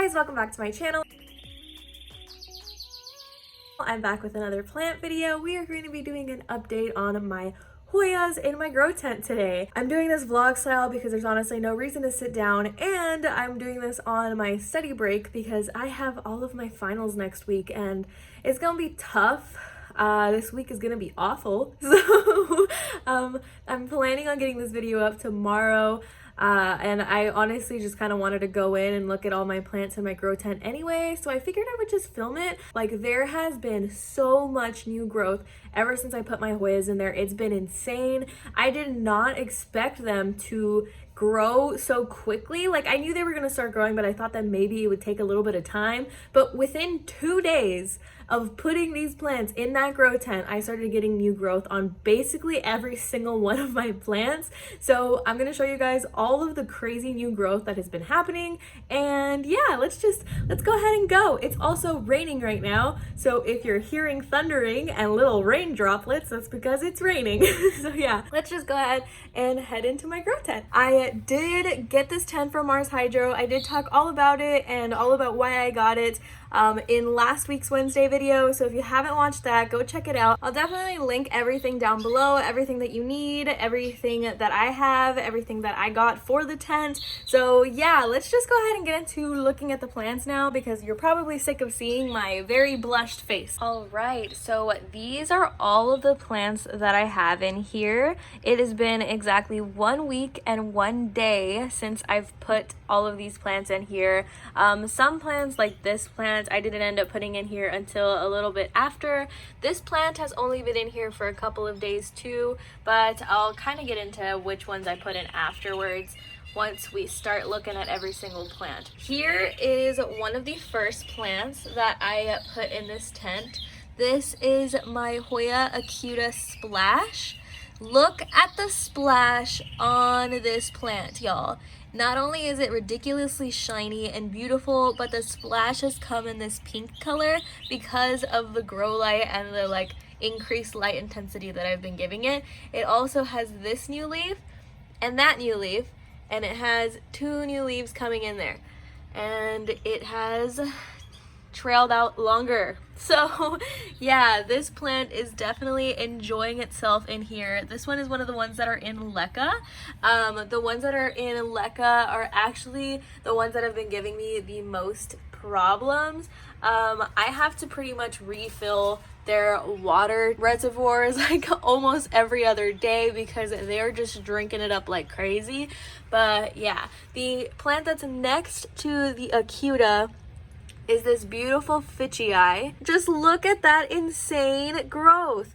guys, welcome back to my channel. I'm back with another plant video. We are going to be doing an update on my Hoyas in my grow tent today. I'm doing this vlog style because there's honestly no reason to sit down, and I'm doing this on my study break because I have all of my finals next week and it's gonna be tough. This week is gonna be awful. So I'm planning on getting this video up tomorrow. And I honestly just kind of wanted to go in and look at all my plants in my grow tent anyway, so I figured I would just film it. Like, there has been so much new growth ever since I put my Hoyas in there. It's been insane. I did not expect them to grow so quickly. Like, I knew they were going to start growing, but I thought that maybe it would take a little bit of time. But within 2 days of putting these plants in that grow tent, I started getting new growth on basically every single one of my plants. So I'm going to show you guys all of the crazy new growth that has been happening. And yeah, let's go ahead and go. It's also raining right now, so if you're hearing thundering and little rain droplets, that's because it's raining. So yeah, let's just go ahead and head into my grow tent. I did get this tent from Mars Hydro. I did talk all about it and all about why I got it in last week's Wednesday video, so if you haven't watched that, go check it out. I'll definitely link everything down below, everything that you need, everything that I have, everything that I got for the tent. So yeah, let's just go ahead and get into looking at the plants now, because you're probably sick of seeing my very blushed face. Alright, so these are all of the plants that I have in here. It has been exactly 1 week and 1 day since I've put all of these plants in here. Some plants, like this plant, I didn't end up putting in here until a little bit after. This plant has only been in here for a couple of days too, but I'll kind of get into which ones I put in afterwards once we start looking at every single plant. Here is one of the first plants that I put in this tent. This is my Hoya Acuta Splash. Look at the splash on this plant, y'all. Not only is it ridiculously shiny and beautiful, but the splash has come in this pink color because of the grow light and the increased light intensity that I've been giving it. It also has this new leaf and that new leaf, and it has 2 new leaves coming in there, and it has trailed out longer. So yeah, this plant is definitely enjoying itself in here. This one is one of the ones that are in LECA. The ones that are in LECA are actually the ones that have been giving me the most problems. I have to pretty much refill their water reservoirs like almost every other day because they're just drinking it up like crazy. But yeah, the plant that's next to the Acuta is this beautiful Fitchii. Just look at that insane growth.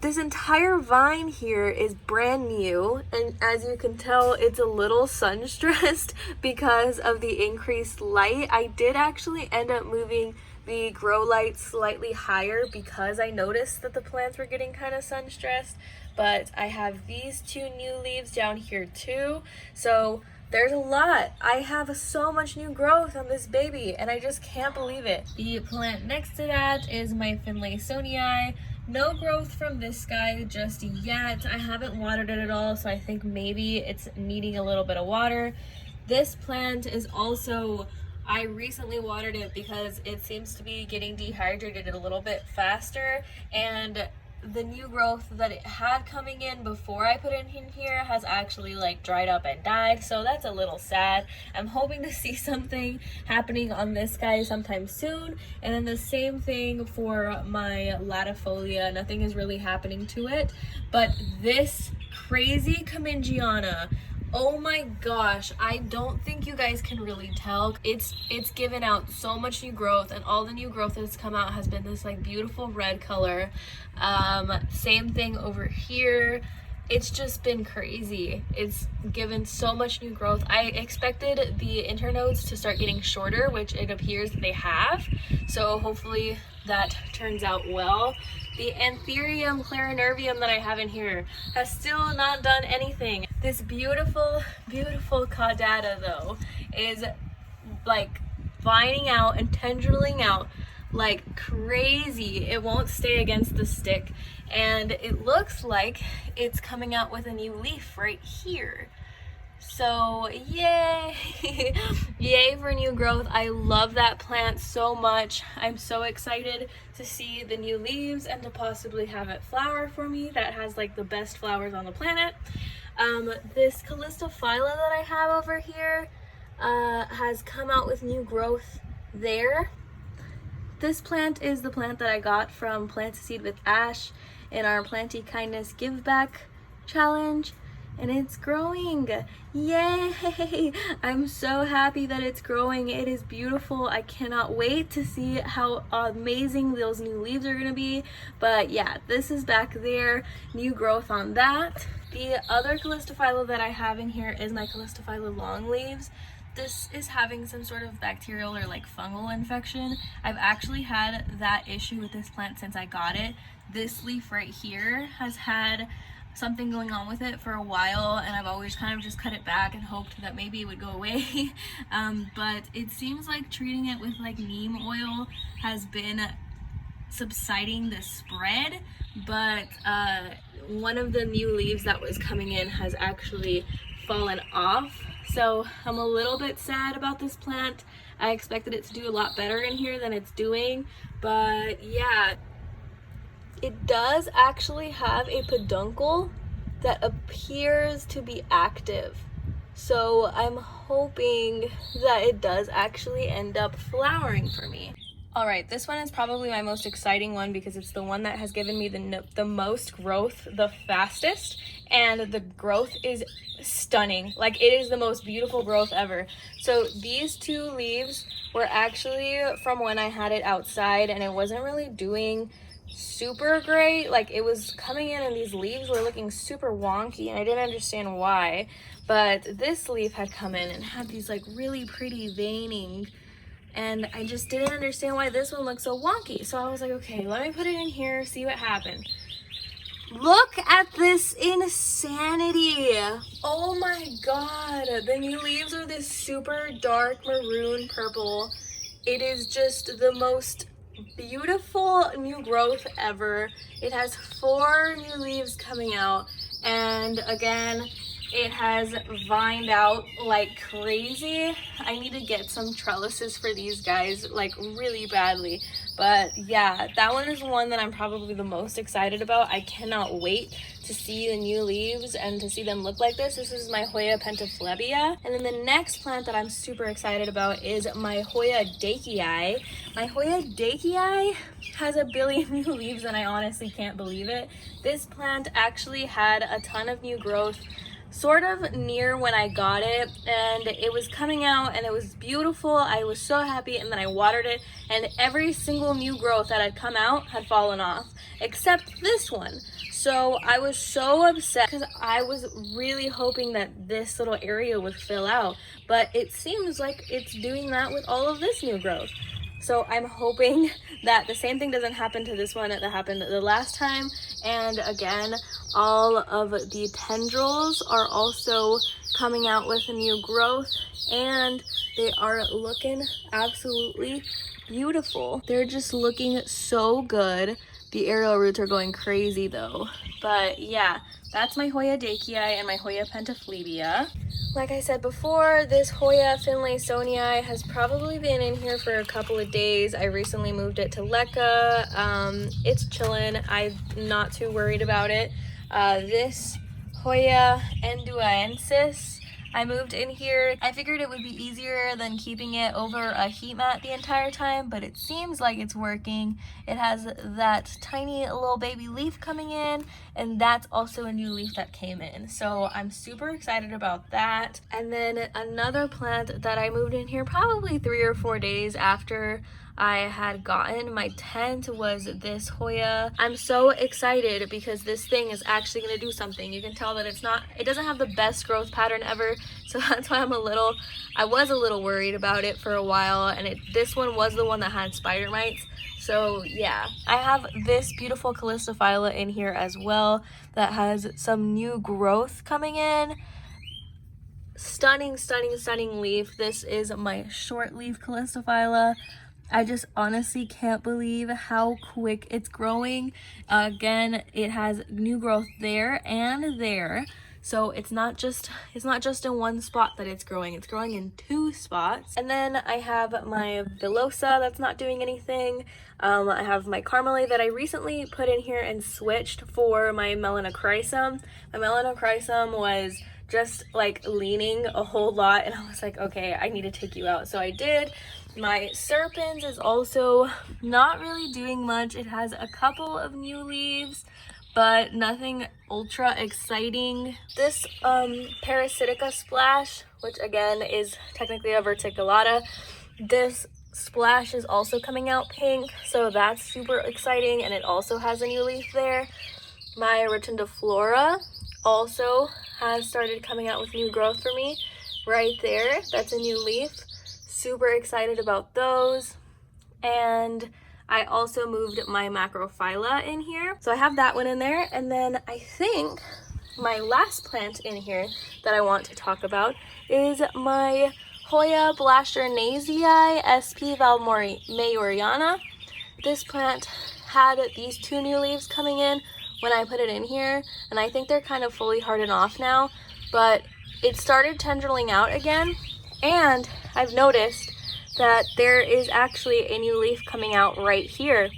This entire vine here is brand new, and as you can tell, it's a little sun stressed because of the increased light. I did actually end up moving the grow light slightly higher because I noticed that the plants were getting kind of sun stressed, but I have these 2 new leaves down here too. So there's a lot. I have so much new growth on this baby, and I just can't believe it. The plant next to that is my Finlaysonii. No growth from this guy just yet. I haven't watered it at all, so I think maybe it's needing a little bit of water. This plant is also, I recently watered it because it seems to be getting dehydrated a little bit faster, and the new growth that it had coming in before I put it in here has actually dried up and died, so that's a little sad. I'm hoping to see something happening on this guy sometime soon. And then the same thing for my latifolia. Nothing is really happening to it, but this crazy Commingiana, oh my gosh, I don't think you guys can really tell. It's given out so much new growth, and all the new growth that's come out has been this beautiful red color. Same thing over here. It's just been crazy. It's given so much new growth. I expected the internodes to start getting shorter, which it appears they have, so hopefully that turns out well. The Anthurium clarinervium that I have in here has still not done anything. This beautiful, beautiful caudata though is vining out and tendriling out like crazy. It won't stay against the stick, and it looks like it's coming out with a new leaf right here. So yay! Yay for new growth. I love that plant so much. I'm so excited to see the new leaves and to possibly have it flower for me. That has like the best flowers on the planet. This Calistophylla that I have over here has come out with new growth there. This plant is the plant that I got from Plant a Seed with Ash in our Planty Kindness Give Back challenge, and it's growing. Yay! I'm so happy that it's growing. It is beautiful. I cannot wait to see how amazing those new leaves are gonna be. But yeah, this is back there, new growth on that. The other Calistophylla that I have in here is my Calistophylla longleaves. This is having some sort of bacterial or like fungal infection. I've actually had that issue with this plant since I got it. This leaf right here has had something going on with it for a while, and I've always kind of just cut it back and hoped that maybe it would go away. But it seems like treating it with like neem oil has been subsiding the spread, but one of the new leaves that was coming in has actually fallen off. So I'm a little bit sad about this plant. I expected it to do a lot better in here than it's doing, but yeah. It does actually have a peduncle that appears to be active. So I'm hoping that it does actually end up flowering for me. All right, this one is probably my most exciting one because it's the one that has given me the most growth the fastest, and the growth is stunning. Like, it is the most beautiful growth ever. So these two leaves were actually from when I had it outside, and it wasn't really doing super great. Like, it was coming in and these leaves were looking super wonky, and I didn't understand why. But this leaf had come in and had these like really pretty veining, and I just didn't understand why this one looked so wonky. So I was like, okay, let me put it in here, see what happened. Look at this insanity. Oh my god, the new leaves are this super dark maroon purple. It is just the most beautiful new growth ever. It has 4 new leaves coming out, and again, it has vined out like crazy. I need to get some trellises for these guys like really badly. But yeah, that one is the one that I'm probably the most excited about. I cannot wait to see the new leaves and to see them look like this. This is my Hoya pentiflebia. And then the next plant that I'm super excited about is my Hoya dakii. My Hoya dakii has a billion new leaves, and I honestly can't believe it. This plant actually had a ton of new growth sort of near when I got it, and it was coming out and it was beautiful. I was so happy, and then I watered it, and every single new growth that had come out had fallen off except this one. So I was so upset because I was really hoping that this little area would fill out, but it seems like it's doing that with all of this new growth. So I'm hoping that the same thing doesn't happen to this one that happened the last time. And again, all of the tendrils are also coming out with a new growth, and they are looking absolutely beautiful. They're just looking so good. The aerial roots are going crazy though. But yeah, that's my Hoya dakii and my Hoya pentiflebia. Like I said before, this Hoya finlaysonii has probably been in here for a couple of days. I recently moved it to Leca. It's chilling. I'm not too worried about it. This Hoya enduaensis, I moved in here. I figured it would be easier than keeping it over a heat mat the entire time, but it seems like it's working. It has that tiny little baby leaf coming in, and that's also a new leaf that came in. So I'm super excited about that. And then another plant that I moved in here probably 3 or 4 days after I had gotten my tent was this Hoya. I'm so excited because this thing is actually going to do something. You can tell that it doesn't have the best growth pattern ever, so that's why I was a little worried about it for a while, and this one was the one that had spider mites. So yeah, I have this beautiful Calistophylla in here as well that has some new growth coming in. Stunning, stunning, stunning leaf. This is my short leaf Calistophylla. I just honestly can't believe how quick it's growing. Again, it has new growth there and there. So it's not just in one spot that it's growing in 2 spots. And then I have my villosa that's not doing anything. I have my Carmelie that I recently put in here and switched for my melanochrysum. My melanochrysum was just like leaning a whole lot, and I was like, okay, I need to take you out. So I did. My serpens is also not really doing much. It has a couple of new leaves, but nothing ultra exciting. This Parasitica splash, which again is technically a verticulata, this splash is also coming out pink, so that's super exciting, and it also has a new leaf there. My rotundiflora also has started coming out with new growth for me right there. That's a new leaf. Super excited about those. And I also moved my macrophylla in here, so I have that one in there. And then I think my last plant in here that I want to talk about is my Hoya blasternasii SP valmayoriana. This plant had these 2 new leaves coming in when I put it in here, and I think they're kind of fully hardened off now, but it started tendriling out again, and I've noticed that there is actually a new leaf coming out right here.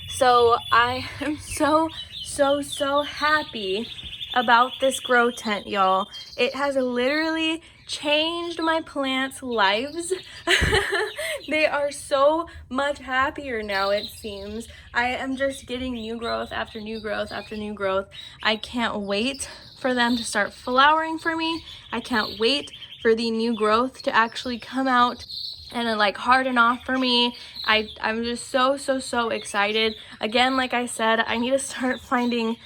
So I am so happy about this grow tent, y'all. It has literally changed my plants' lives. They are so much happier now, it seems. I am just getting new growth after new growth after new growth. I can't wait for them to start flowering for me. I can't wait for the new growth to actually come out and like harden off for me. I'm just so excited. Again, like I said, I need to start finding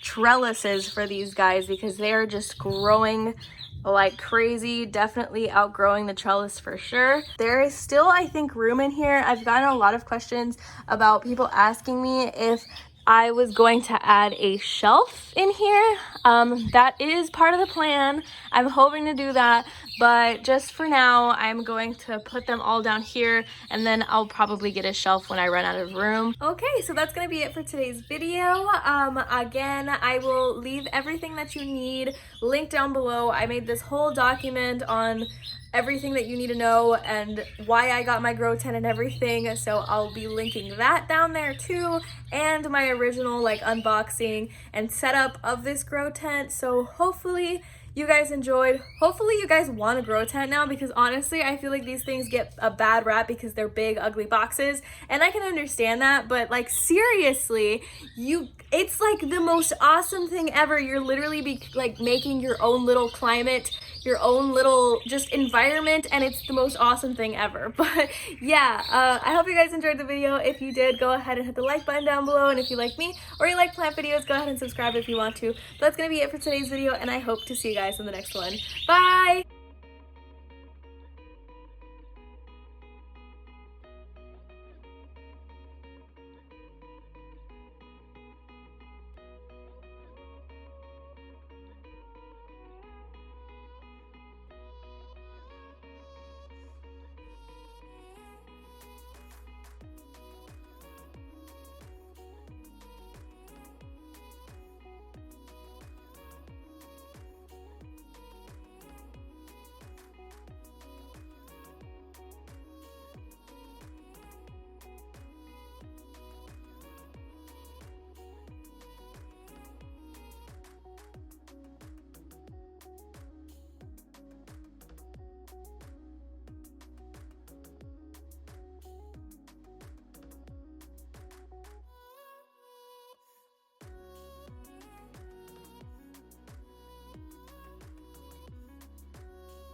trellises for these guys because they are just growing like crazy. Definitely outgrowing the trellis for sure. There is still, I think, room in here. I've gotten a lot of questions about people asking me if I was going to add a shelf in here. That is part of the plan. I'm hoping to do that, but just for now, I'm going to put them all down here, and then I'll probably get a shelf when I run out of room. Okay, so that's gonna be it for today's video. Again, I will leave everything that you need linked down below. I made this whole document on everything that you need to know and why I got my grow tent and everything, so I'll be linking that down there too, and my original like unboxing and setup of this grow tent. So hopefully you guys enjoyed. Hopefully you guys want a grow tent now, because honestly I feel like these things get a bad rap because they're big ugly boxes, and I can understand that, but like seriously, it's like the most awesome thing ever. You're literally like making your own little climate, your own little just environment, and it's the most awesome thing ever. But yeah, I hope you guys enjoyed the video. If you did, go ahead and hit the like button down below, and if you like me or you like plant videos, go ahead and subscribe if you want to. But that's gonna be it for today's video, and I hope to see you guys in the next one. Bye!